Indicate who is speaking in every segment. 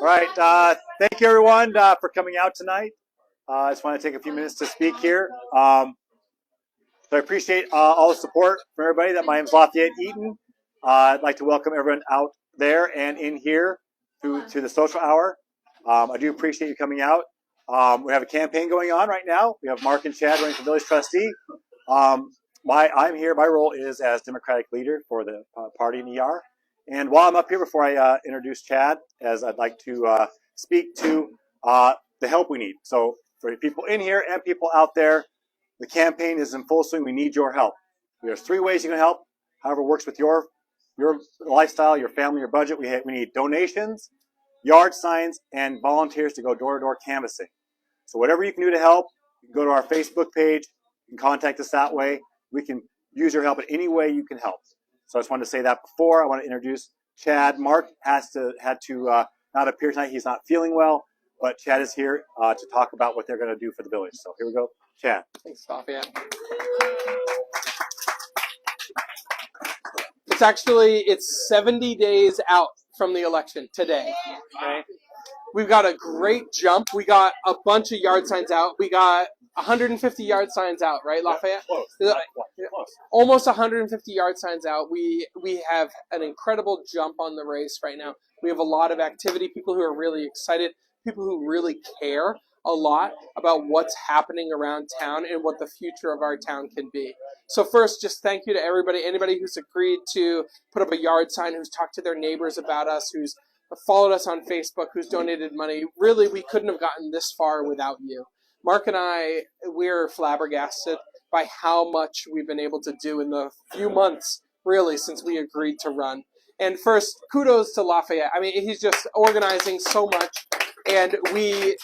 Speaker 1: All right. Thank you, everyone, for coming out tonight. I just want to take a few minutes to speak here. So I appreciate all the support from everybody. My name is Lafayette Eaton. I'd like to welcome everyone out there and in here to the social hour. I do appreciate you coming out. We have a campaign going on right now. We have Mark and Chad running for village trustee. I'm here. My role is as Democratic leader for the party in ER. And while I'm up here, before I introduce Chad, as I'd like to speak to the help we need. So for people in here and people out there, the campaign is in full swing. We need your help. There's 3 ways you can help. However works with your lifestyle, your family, your budget. We need donations, yard signs, and volunteers to go door-to-door canvassing. So whatever you can do to help, you can go to our Facebook page. You can contact us that way. We can use your help in any way you can help. So I just wanted to say that before. I want to introduce Chad. Mark had to not appear tonight. He's not feeling well, but Chad is here to talk about what they're going to do for the village. So here we go, Chad.
Speaker 2: Thanks, Lafayette. It's 70 days out from the election today. Okay? We've got a great jump. We got a bunch of yard signs out. We got 150 yard signs out, right, Lafayette?
Speaker 1: Close.
Speaker 2: Almost 150 yard signs out. We have an incredible jump on the race right now. We have a lot of activity, people who are really excited, people who really care a lot about what's happening around town and what the future of our town can be. So first, just thank you to anybody who's agreed to put up a yard sign, who's talked to their neighbors about us, who's followed us on Facebook, who's donated money. Really, we couldn't have gotten this far without you. Mark and I, we're flabbergasted by how much we've been able to do in the few months, really, since we agreed to run. And first, kudos to Lafayette. I mean, he's just organizing so much, and we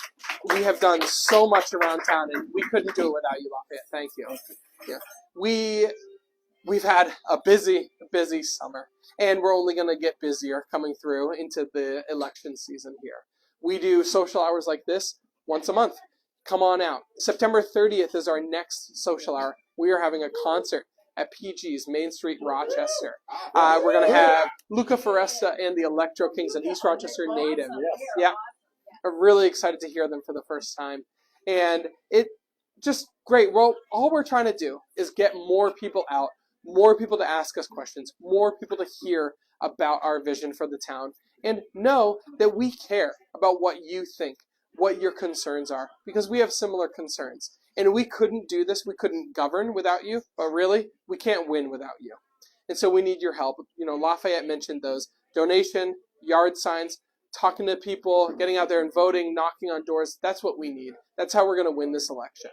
Speaker 2: have done so much around town, and we couldn't do it without you, Lafayette. Thank you. Yeah. We've had a busy summer, and we're only going to get busier coming through into the election season here. We do social hours like this once a month. Come on out. September 30th is our next social hour. We are having a concert at PG's Main Street, Rochester. We're going to have Lucca and the Electro Kings, an East Rochester native. Yeah. I'm really excited to hear them for the first time. And it just great. Well, all we're trying to do is get more people out, more people to ask us questions, more people to hear about our vision for the town, and know that we care about what you think, what your concerns are, because we have similar concerns. And we couldn't do this, we couldn't govern without you, but really, we can't win without you. And so we need your help. You know, Lafayette mentioned those. Donation, yard signs, talking to people, getting out there and voting, knocking on doors. That's what we need. That's how we're going to win this election.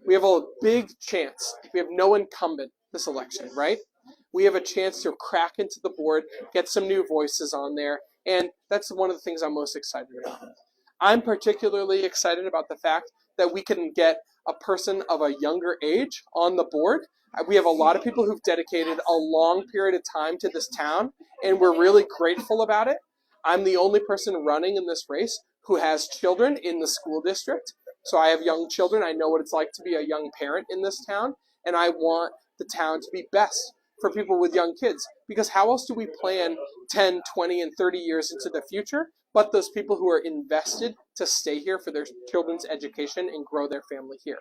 Speaker 2: We have a big chance. We have no incumbent this election, right? We have a chance to crack into the board, get some new voices on there, and that's one of the things I'm most excited about. I'm particularly excited about the fact that we can get a person of a younger age on the board. We have a lot of people who've dedicated a long period of time to this town, and we're really grateful about it. I'm the only person running in this race who has children in the school district. So I have young children. I know what it's like to be a young parent in this town, and I want the town to be best for people with young kids. Because how else do we plan 10, 20, and 30 years into the future but those people who are invested to stay here for their children's education and grow their family here?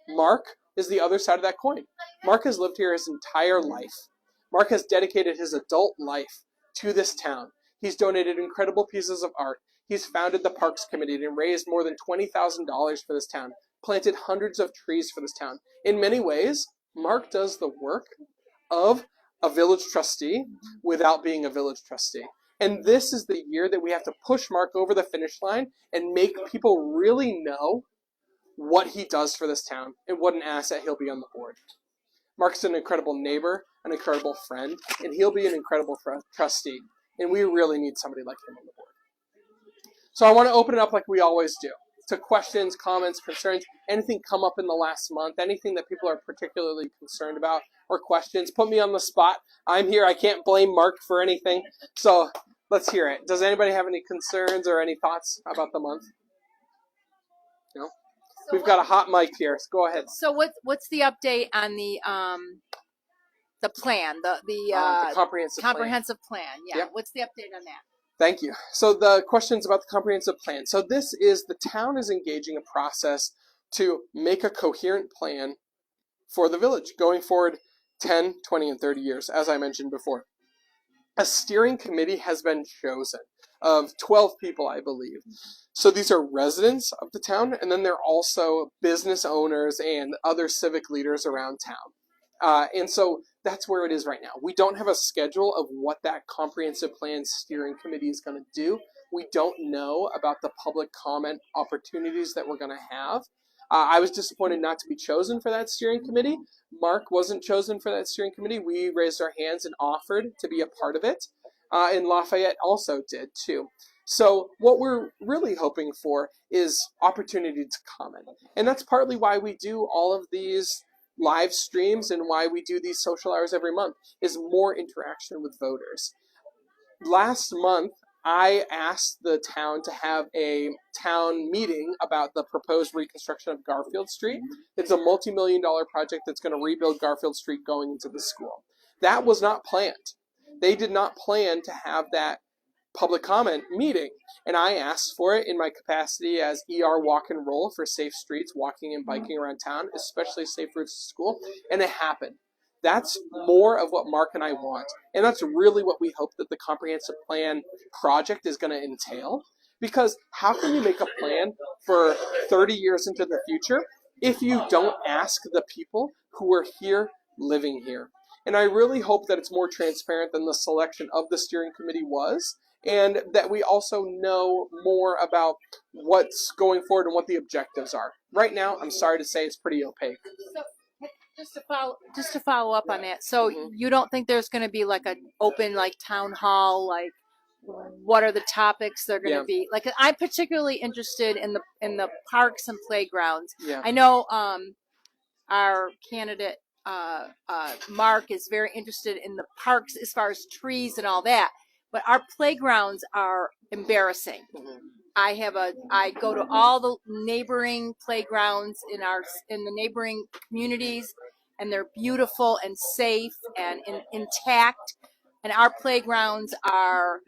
Speaker 2: Mark is the other side of that coin. Mark has lived here his entire life. Mark has dedicated his adult life to this town. He's donated incredible pieces of art. He's founded the Parks Committee and raised more than $20,000 for this town, planted hundreds of trees for this town. In many ways, Mark does the work of a village trustee without being a village trustee. And this is the year that we have to push Mark over the finish line and make people really know what he does for this town and what an asset he'll be on the board. Mark's an incredible neighbor, an incredible friend, and he'll be an incredible trustee. And we really need somebody like him on the board. So I want to open it up like we always do, to questions, comments, concerns, anything come up in the last month, anything that people are particularly concerned about, or questions. Put me on the spot. I'm here. I can't blame Mark for anything. So let's hear it. Does anybody have any concerns or any thoughts about the month? No? We've got a hot mic here. So go ahead.
Speaker 3: So what's the update on the plan, the
Speaker 2: comprehensive
Speaker 3: plan? Yeah.
Speaker 2: Yep.
Speaker 3: What's the update on that?
Speaker 2: Thank you. So the questions about the comprehensive plan. So this is, the town is engaging a process to make a coherent plan for the village going forward 10, 20, and 30 years, as I mentioned before. A steering committee has been chosen of 12 people, I believe. So these are residents of the town, and then they're also business owners and other civic leaders around town. And so that's where it is right now. We don't have a schedule of what that comprehensive plan steering committee is going to do. We don't know about the public comment opportunities that we're going to have. I was disappointed not to be chosen for that steering committee. Mark wasn't chosen for that steering committee. We raised our hands and offered to be a part of it. And Lafayette also did too. So what we're really hoping for is opportunity to comment. And that's partly why we do all of these live streams and why we do these social hours every month, is more interaction with voters. Last month, I asked the town to have a town meeting about the proposed reconstruction of Garfield Street. It's a multi-million-dollar project that's going to rebuild Garfield Street going into the school. That was not planned. They did not plan to have that public comment meeting, and I asked for it in my capacity as ER walk and roll for safe streets, walking and biking around town, especially safe routes to school, and it happened. That's more of what Mark and I want, and that's really what we hope that the comprehensive plan project is going to entail, because how can you make a plan for 30 years into the future if you don't ask the people who are here living here? And I really hope that it's more transparent than the selection of the steering committee was, and that we also know more about what's going forward and what the objectives are. Right now, I'm sorry to say, it's pretty opaque.
Speaker 3: So, just to follow up on that. So you don't think there's going to be like an open like town hall, like what are the topics they're going to be? Like, I'm particularly interested in the parks and playgrounds.
Speaker 2: Yeah.
Speaker 3: I know our candidate Mark is very interested in the parks as far as trees and all that, but our playgrounds are embarrassing. I go to all the neighboring playgrounds in the neighboring communities, and they're beautiful and safe and intact. And our playgrounds are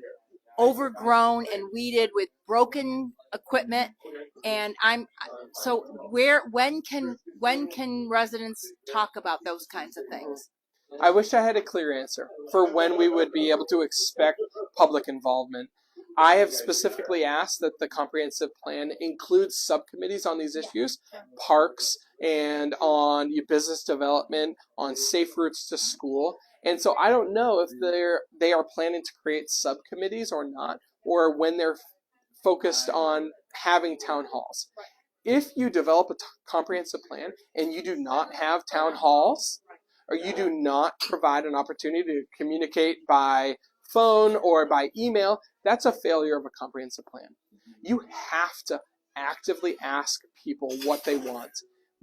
Speaker 3: overgrown and weeded with broken equipment. And when can residents talk about those kinds of things?
Speaker 2: I wish I had a clear answer for when we would be able to expect public involvement. I have specifically asked that the comprehensive plan includes subcommittees on these issues, parks, and on business development, on safe routes to school. And so I don't know if they are planning to create subcommittees or not, or when they're focused on having town halls. If you develop a comprehensive plan and you do not have town halls, or you do not provide an opportunity to communicate by phone or by email, that's a failure of a comprehensive plan. You have to actively ask people what they want.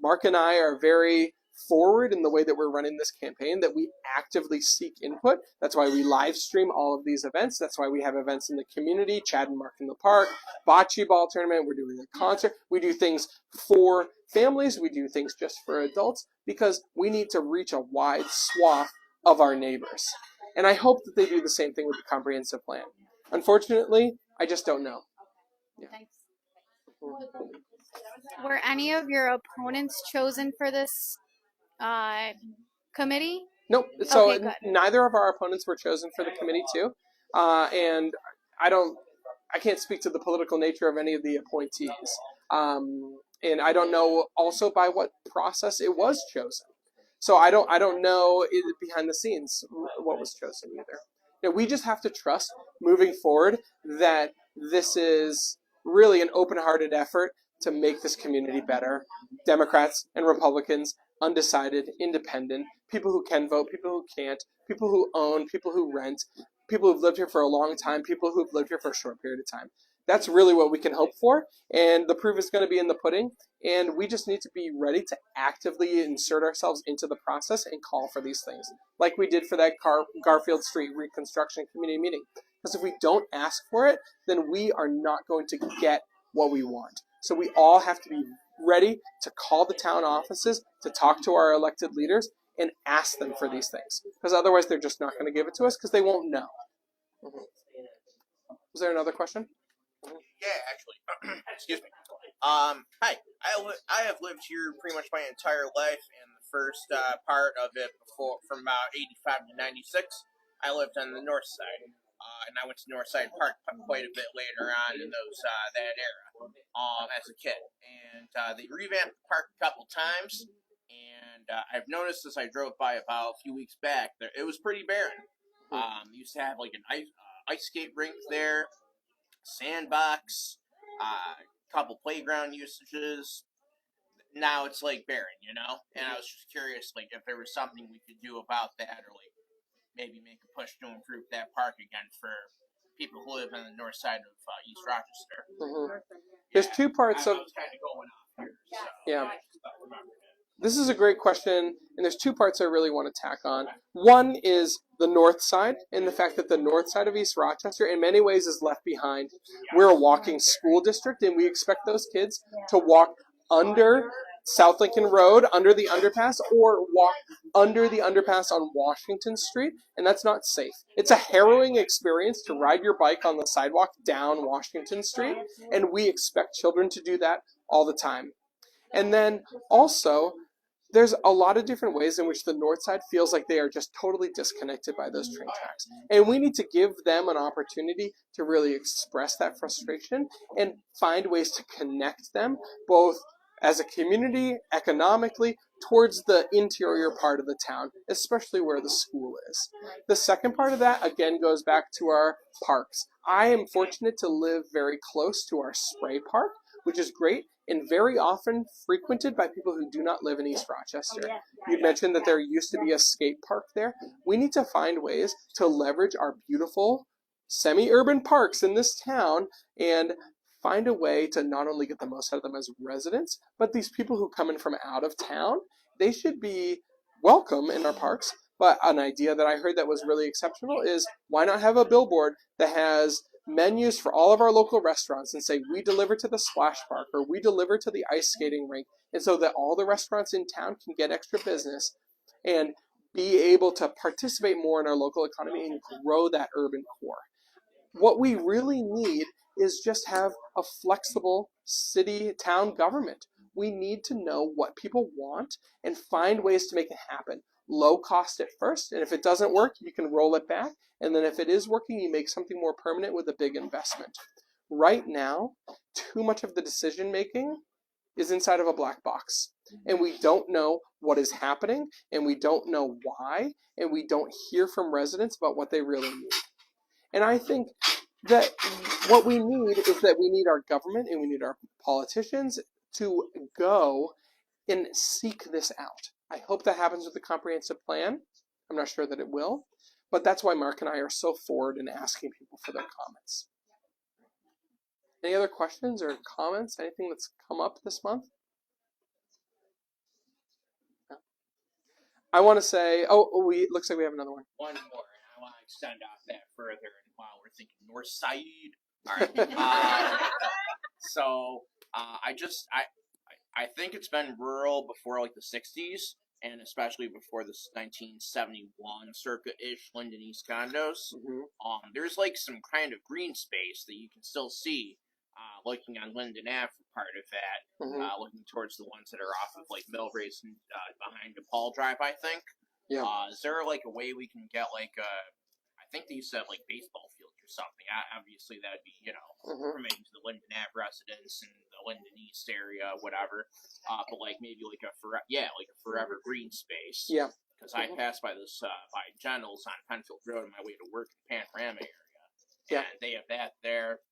Speaker 2: Mark and I are very forward in the way that we're running this campaign, that we actively seek input. That's why we live stream all of these events. That's why we have events in the community, Chad and Mark in the park, bocce ball tournament, we're doing a concert. We do things for families, we do things just for adults, because we need to reach a wide swath of our neighbors. And I hope that they do the same thing with the comprehensive plan. Unfortunately, I just don't know. Yeah.
Speaker 3: Thanks.
Speaker 4: Were any of your opponents chosen for this committee?
Speaker 2: Nope. So
Speaker 4: Okay, good.
Speaker 2: neither of our opponents were chosen for the committee too. And I can't speak to the political nature of any of the appointees. And I don't know also by what process it was chosen. So I don't know behind the scenes what was chosen either. You know, we just have to trust moving forward that this is really an open-hearted effort to make this community better. Democrats and Republicans, undecided, independent, people who can vote, people who can't, people who own, people who rent, people who've lived here for a long time, people who've lived here for a short period of time. That's really what we can hope for, and the proof is going to be in the pudding, and we just need to be ready to actively insert ourselves into the process and call for these things, like we did for that Garfield Street reconstruction community meeting. Because if we don't ask for it, then we are not going to get what we want. So we all have to be ready to call the town offices, to talk to our elected leaders, and ask them for these things. Because otherwise they're just not going to give it to us because they won't know. Was there another question?
Speaker 5: Yeah, actually. Excuse me. Hi. I have lived here pretty much my entire life, and the first part of it from about 85 to 96, I lived on the north side. And I went to Northside Park quite a bit later on in that era, as a kid. And they revamped the park a couple times, and I've noticed as I drove by about a few weeks back that it was pretty barren. Used to have like an ice skate rink there, sandbox, couple playground usages. Now it's like barren, you know. And I was just curious, like, if there was something we could do about that, or like maybe make a push to improve that park again for people who live on the north side of East Rochester.
Speaker 2: There's two parts of.
Speaker 5: I was kind of going off here, so
Speaker 2: Yeah.
Speaker 5: I just remembered it.
Speaker 2: This is a great question, and there's two parts I really want to tack on. One is the north side, and the fact that the north side of East Rochester, in many ways, is left behind. We're a walking school district, and we expect those kids to walk under South Lincoln Road, under the underpass, or walk under the underpass on Washington Street, and that's not safe. It's a harrowing experience to ride your bike on the sidewalk down Washington Street, and we expect children to do that all the time. And then also, there's a lot of different ways in which the north side feels like they are just totally disconnected by those train tracks. And we need to give them an opportunity to really express that frustration and find ways to connect them, both as a community, economically, towards the interior part of the town, especially where the school is. The second part of that, again, goes back to our parks. I am fortunate to live very close to our spray park, which is great, and very often frequented by people who do not live in East Rochester. You mentioned that there used to be a skate park there. We need to find ways to leverage our beautiful semi-urban parks in this town and find a way to not only get the most out of them as residents, but these people who come in from out of town, they should be welcome in our parks. But an idea that I heard that was really exceptional is, why not have a billboard that has menus for all of our local restaurants and say, we deliver to the splash park, or we deliver to the ice skating rink, and so that all the restaurants in town can get extra business and be able to participate more in our local economy and grow that urban core. What we really need is just have a flexible city town government. We need to know what people want and find ways to make it happen. Low cost at first, and if it doesn't work, you can roll it back, and then if it is working, you make something more permanent with a big investment. Right now, too much of the decision making is inside of a black box, and we don't know what is happening, and we don't know why, and we don't hear from residents about what they really need. And I think that what we need is that we need our government and we need our politicians to go and seek this out. I hope that happens with the comprehensive plan. I'm not sure that it will, but that's why Mark and I are so forward in asking people for their comments. Any other questions or comments? Anything that's come up this month? No. I want to say, looks like we have another one.
Speaker 5: One more, and I want to extend off that further. And while we're thinking north side, all right. I think it's been rural before like the 60s, and especially before the 1971 circa-ish Linden East condos.
Speaker 2: Mm-hmm.
Speaker 5: There's like some kind of green space that you can still see looking on Linden Ave for part of that, looking towards the ones that are off of like Millrace and behind DePaul Drive, I think.
Speaker 2: Yeah.
Speaker 5: Is there like a way we can get like I think they said like baseball fields or something. Obviously that'd be, permitting to the Linden Ave residents and the Linden East area, whatever. But like maybe like a forever green space.
Speaker 2: Yeah.
Speaker 5: Because I passed by this by Generals on Penfield Road on my way to work in the Panorama area.
Speaker 2: Yeah.
Speaker 5: And they have that there.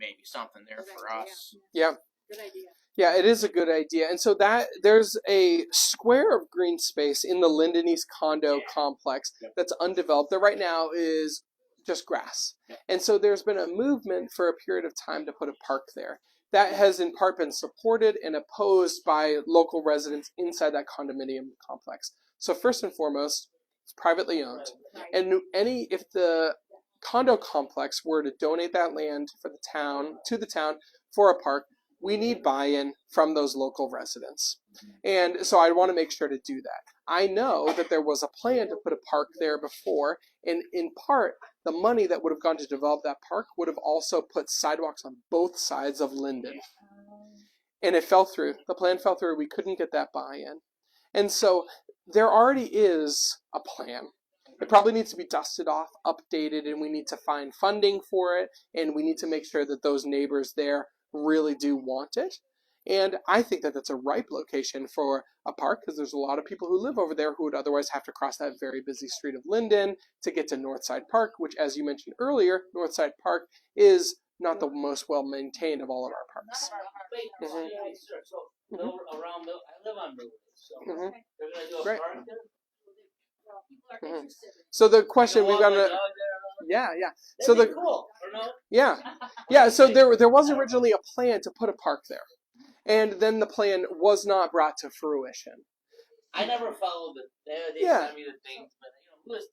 Speaker 5: Maybe something there for us.
Speaker 2: Yeah.
Speaker 3: Good idea.
Speaker 2: Yeah, it is a good idea. And so there's a square of green space in the Linden East condo complex that's undeveloped. That right now is just grass. And so there's been a movement for a period of time to put a park there. That has in part been supported and opposed by local residents inside that condominium complex. So first and foremost, it's privately owned. And if the condo complex were to donate that land to the town for a park, we need buy-in from those local residents. And so I want to make sure to do that. I know that there was a plan to put a park there before, and in part, the money that would have gone to develop that park would have also put sidewalks on both sides of Linden. And it fell through. The plan fell through. We couldn't get that buy-in. And so there already is a plan. It probably needs to be dusted off, updated, and we need to find funding for it, and we need to make sure that those neighbors there really do want it. And I think that that's a ripe location for a park because there's a lot of people who live over there who would otherwise have to cross that very busy street of Linden to get to Northside Park, which, as you mentioned earlier, Northside Park is not the most well-maintained of all of our parks.
Speaker 6: Wait, so around I live on Millwood, so they're going to do a
Speaker 2: Great.
Speaker 6: park there?
Speaker 3: People are interested.
Speaker 2: So the question we've got
Speaker 6: to.
Speaker 2: to, yeah. So
Speaker 6: That'd
Speaker 2: the
Speaker 6: be cool, or no?
Speaker 2: yeah. So there was originally a plan to put a park there, and then the plan was not brought to fruition.
Speaker 6: I never followed it. They
Speaker 2: Yeah.
Speaker 6: sent me the things, but who is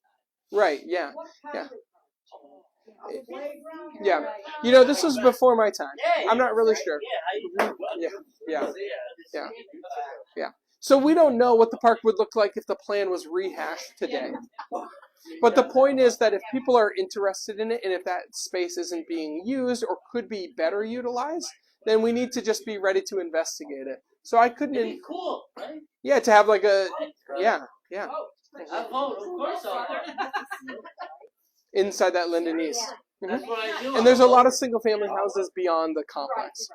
Speaker 2: Right? Yeah. Yeah.
Speaker 3: Playground?
Speaker 2: Yeah. You know, this was before my time.
Speaker 6: Yeah,
Speaker 2: I'm not really sure.
Speaker 6: Yeah,
Speaker 2: Yeah. Yeah. So we don't know what the park would look like if the plan was rehashed today. But the point is that if people are interested in it and if that space isn't being used or could be better utilized, then we need to just be ready to investigate it. So I couldn't,
Speaker 6: It'd be cool, right?
Speaker 2: yeah, to have like a, yeah,
Speaker 6: I vote, of course I'll vote.
Speaker 2: inside that Linden East.
Speaker 6: That's what I do.
Speaker 2: And there's a lot of single family houses beyond the complex.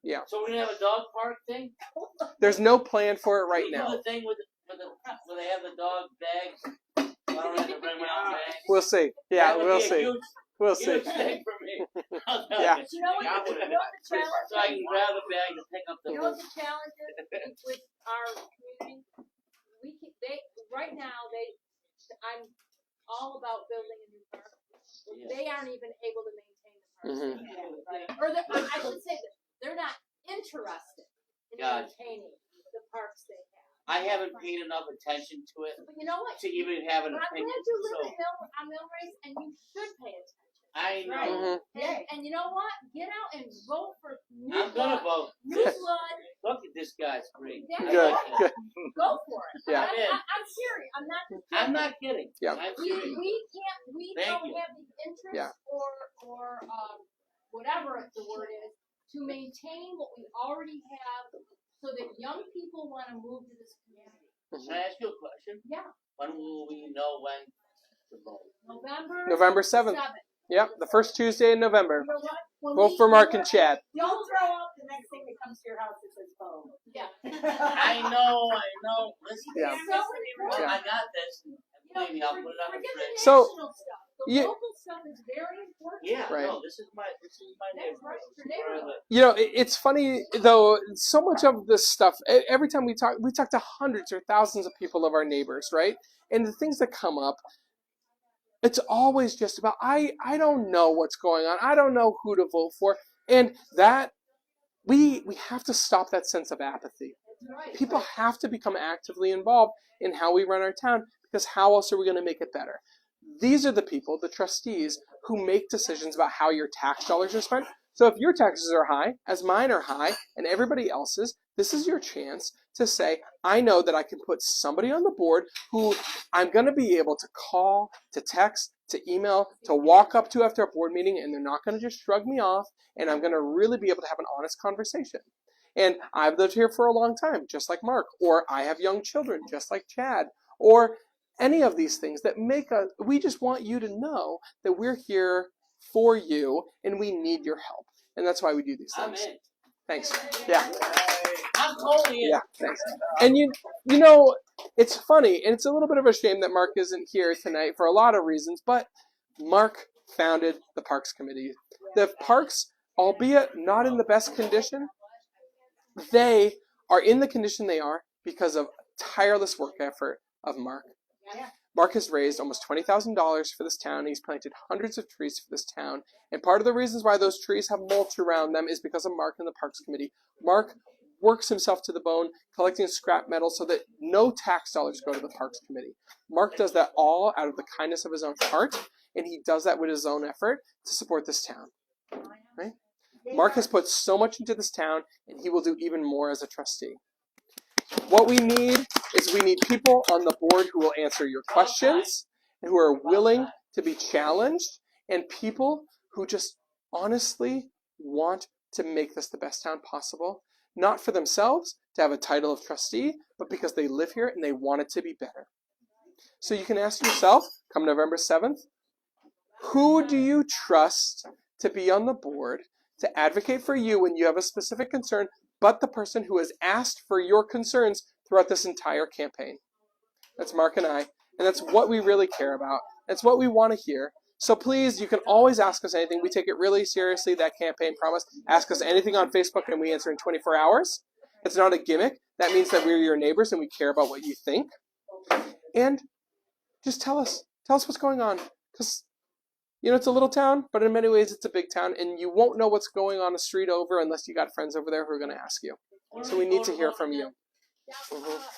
Speaker 2: Yeah.
Speaker 6: So we're gonna have a dog park thing?
Speaker 2: There's no plan for it right
Speaker 6: We
Speaker 2: now.
Speaker 6: do the thing with where they have the dog bags. I don't have to bring my own bags.
Speaker 2: We'll see. Yeah,
Speaker 6: That would
Speaker 2: we'll
Speaker 6: be a
Speaker 2: see.
Speaker 6: huge-
Speaker 2: We'll see.
Speaker 6: huge thing for me.
Speaker 2: Yeah.
Speaker 3: You know what the challenge
Speaker 6: So I can grab the bag and pick up the
Speaker 3: You know what the challenge is with our community? Right now, I'm all about building a new park. They aren't even able to maintain the parks. Or I should say that they're not interested in maintaining the parks they have.
Speaker 6: I haven't paid enough attention to it
Speaker 3: But you know what?
Speaker 6: to even have an
Speaker 3: But I'm
Speaker 6: opinion.
Speaker 3: glad you live
Speaker 6: So
Speaker 3: on Millrace, and you should pay attention.
Speaker 6: I know.
Speaker 3: And you know what? Get out and vote for new
Speaker 6: I'm gonna
Speaker 3: blood.
Speaker 6: vote.
Speaker 3: New blood.
Speaker 6: Look at this guy's great.
Speaker 3: Yeah,
Speaker 2: Good, good.
Speaker 3: Go for it.
Speaker 2: Yeah.
Speaker 3: I'm serious. I'm not just
Speaker 6: I'm not kidding.
Speaker 2: Yeah.
Speaker 6: I'm
Speaker 3: we
Speaker 6: serious.
Speaker 3: we
Speaker 6: Thank
Speaker 3: don't
Speaker 6: you.
Speaker 3: have the interest
Speaker 2: Yeah.
Speaker 3: or whatever the word is to maintain what we already have so that young people want to move to this community.
Speaker 6: Can I ask you a question?
Speaker 3: Yeah.
Speaker 6: When will we know when to vote?
Speaker 2: November 7th. Yep, the first Tuesday in November.
Speaker 3: You know what? When
Speaker 2: Vote
Speaker 3: we-
Speaker 2: for Mark and Chad.
Speaker 3: Don't throw up the next thing that comes to your house that says phone. Yeah.
Speaker 6: I know. Listen,
Speaker 2: Yeah.
Speaker 3: It's so important.
Speaker 6: I got this. Believe me, I'll put it on the
Speaker 3: Forget the
Speaker 6: fridge.
Speaker 2: So,
Speaker 3: national stuff. The
Speaker 2: you-
Speaker 3: local stuff is very important.
Speaker 6: Yeah,
Speaker 2: Right.
Speaker 6: no, this is my
Speaker 3: That's
Speaker 6: neighborhood.
Speaker 3: right,
Speaker 6: This
Speaker 3: your
Speaker 6: is where I
Speaker 3: neighborhood.
Speaker 6: live.
Speaker 2: You know, it's funny though. So much of this stuff. Every time we talk to hundreds or thousands of people of our neighbors, right? And the things that come up, it's always just about I don't know what's going on. I don't know who to vote for, and that we have to stop that sense of apathy. People have to become actively involved in how we run our town because how else are we going to make it better? These are the people, the trustees, who make decisions about how your tax dollars are spent. So if your taxes are high, as mine are high, and everybody else's, this is your chance to say, I know that I can put somebody on the board who I'm going to be able to call, to text, to email, to walk up to after a board meeting, and they're not going to just shrug me off, and I'm going to really be able to have an honest conversation. And I've lived here for a long time, just like Mark, or I have young children, just like Chad, or any of these things that make us, we just want you to know that we're here for you and we need your help. And that's why we do these
Speaker 6: I'm
Speaker 2: things.
Speaker 6: in.
Speaker 2: Thanks. Yeah.
Speaker 6: I'm totally in.
Speaker 2: Yeah, thanks. And you know, it's funny, and it's a little bit of a shame that Mark isn't here tonight for a lot of reasons, but Mark founded the Parks Committee. The parks, albeit not in the best condition, they are in the condition they are because of tireless work effort of Mark. Mark has raised almost $20,000 for this town. He's planted hundreds of trees for this town. And part of the reasons why those trees have mulch around them is because of Mark and the Parks Committee. Mark works himself to the bone, collecting scrap metal so that no tax dollars go to the Parks Committee. Mark does that all out of the kindness of his own heart, and he does that with his own effort to support this town. Right? Mark has put so much into this town, and he will do even more as a trustee. What we need is we need people on the board who will answer your questions and who are willing to be challenged, and people who just honestly want to make this the best town possible, not for themselves to have a title of trustee, but because they live here and they want it to be better. So you can ask yourself, come November 7th, who do you trust to be on the board to advocate for you when you have a specific concern, but the person who has asked for your concerns throughout this entire campaign? That's Mark and I, and that's what we really care about. That's what we want to hear. So please, you can always ask us anything. We take it really seriously, that campaign promise. Ask us anything on Facebook and we answer in 24 hours. It's not a gimmick. That means that we're your neighbors and we care about what you think. And just tell us what's going on. Because, it's a little town, but in many ways it's a big town, and you won't know what's going on a street over unless you got friends over there who are going to ask you. So we need to hear from you.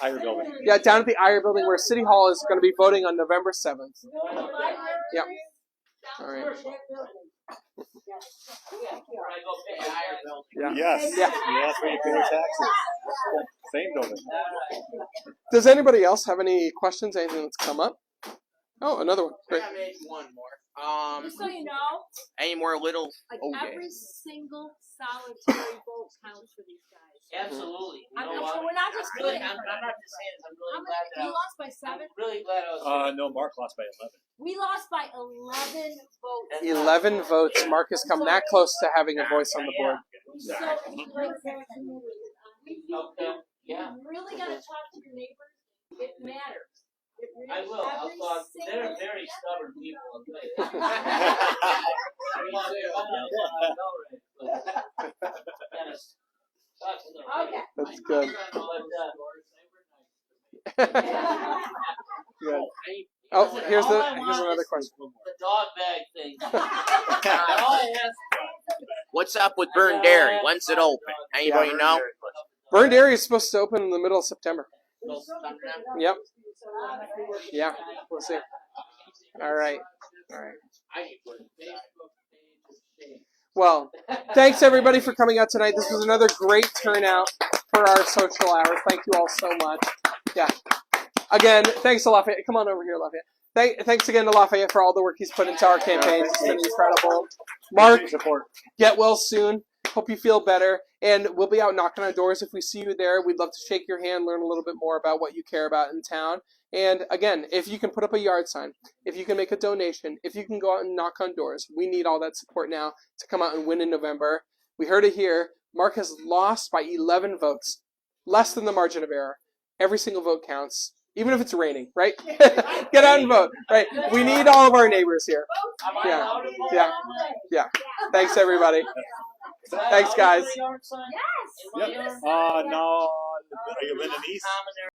Speaker 1: Iyer building.
Speaker 2: Yeah, down at the Iyer building where City Hall is going to be voting on November 7th. Yep. All right. Yeah.
Speaker 1: Yes.
Speaker 2: Yeah.
Speaker 1: That's where you pay your taxes. Same building.
Speaker 2: Does anybody else have any questions? Anything that's come up? Oh, another one. Great.
Speaker 5: Yeah, maybe one more.
Speaker 3: Just so you know,
Speaker 5: Any more little?
Speaker 3: like
Speaker 5: Oh, yeah.
Speaker 3: every single solitary vote counts for these guys.
Speaker 6: Absolutely. You
Speaker 3: I'm
Speaker 6: know what?
Speaker 3: we're not just
Speaker 6: Really,
Speaker 3: kidding.
Speaker 6: I'm not just saying this. I'm
Speaker 3: How
Speaker 6: really
Speaker 3: many-
Speaker 6: glad that
Speaker 3: you lost by 7?
Speaker 6: I'm really glad I was.
Speaker 1: No, Mark lost by 11.
Speaker 3: We lost by 11 votes.
Speaker 2: 11 votes. Mark has come that close to having a voice on the board.
Speaker 3: So,
Speaker 6: Okay. Yeah.
Speaker 3: you really got to talk to your neighbors. It matters. It really,
Speaker 6: I will. I'll
Speaker 3: every
Speaker 6: talk. They're
Speaker 3: single-
Speaker 6: very stubborn people. I'll tell you that.
Speaker 3: Okay.
Speaker 2: That's good. Good. Oh, here's another question.
Speaker 6: The dog bag thing. All I ask
Speaker 5: What's up with Burn Dairy? When's it open? Anybody know?
Speaker 2: Burned Area is supposed to open in the middle of September. Yep. Yeah. We'll see. All right. Well, thanks everybody for coming out tonight. This was another great turnout for our social hour. Thank you all so much. Yeah. Again, thanks to Lafayette. Come on over here, Lafayette. Thanks again to Lafayette for all the work he's put into our campaign. It's been incredible. Mark, get well soon. Hope you feel better. And we'll be out knocking on doors. If we see you there, we'd love to shake your hand, learn a little bit more about what you care about in town. And again, if you can put up a yard sign, if you can make a donation, if you can go out and knock on doors, we need all that support now to come out and win in November. We heard it here. Mark has lost by 11 votes, less than the margin of error. Every single vote counts, even if it's raining, right? Get out and vote, right? We need all of our neighbors here. Yeah. Thanks, everybody. Thanks, guys.
Speaker 3: Yes.
Speaker 1: Yep. No. Are you in the east?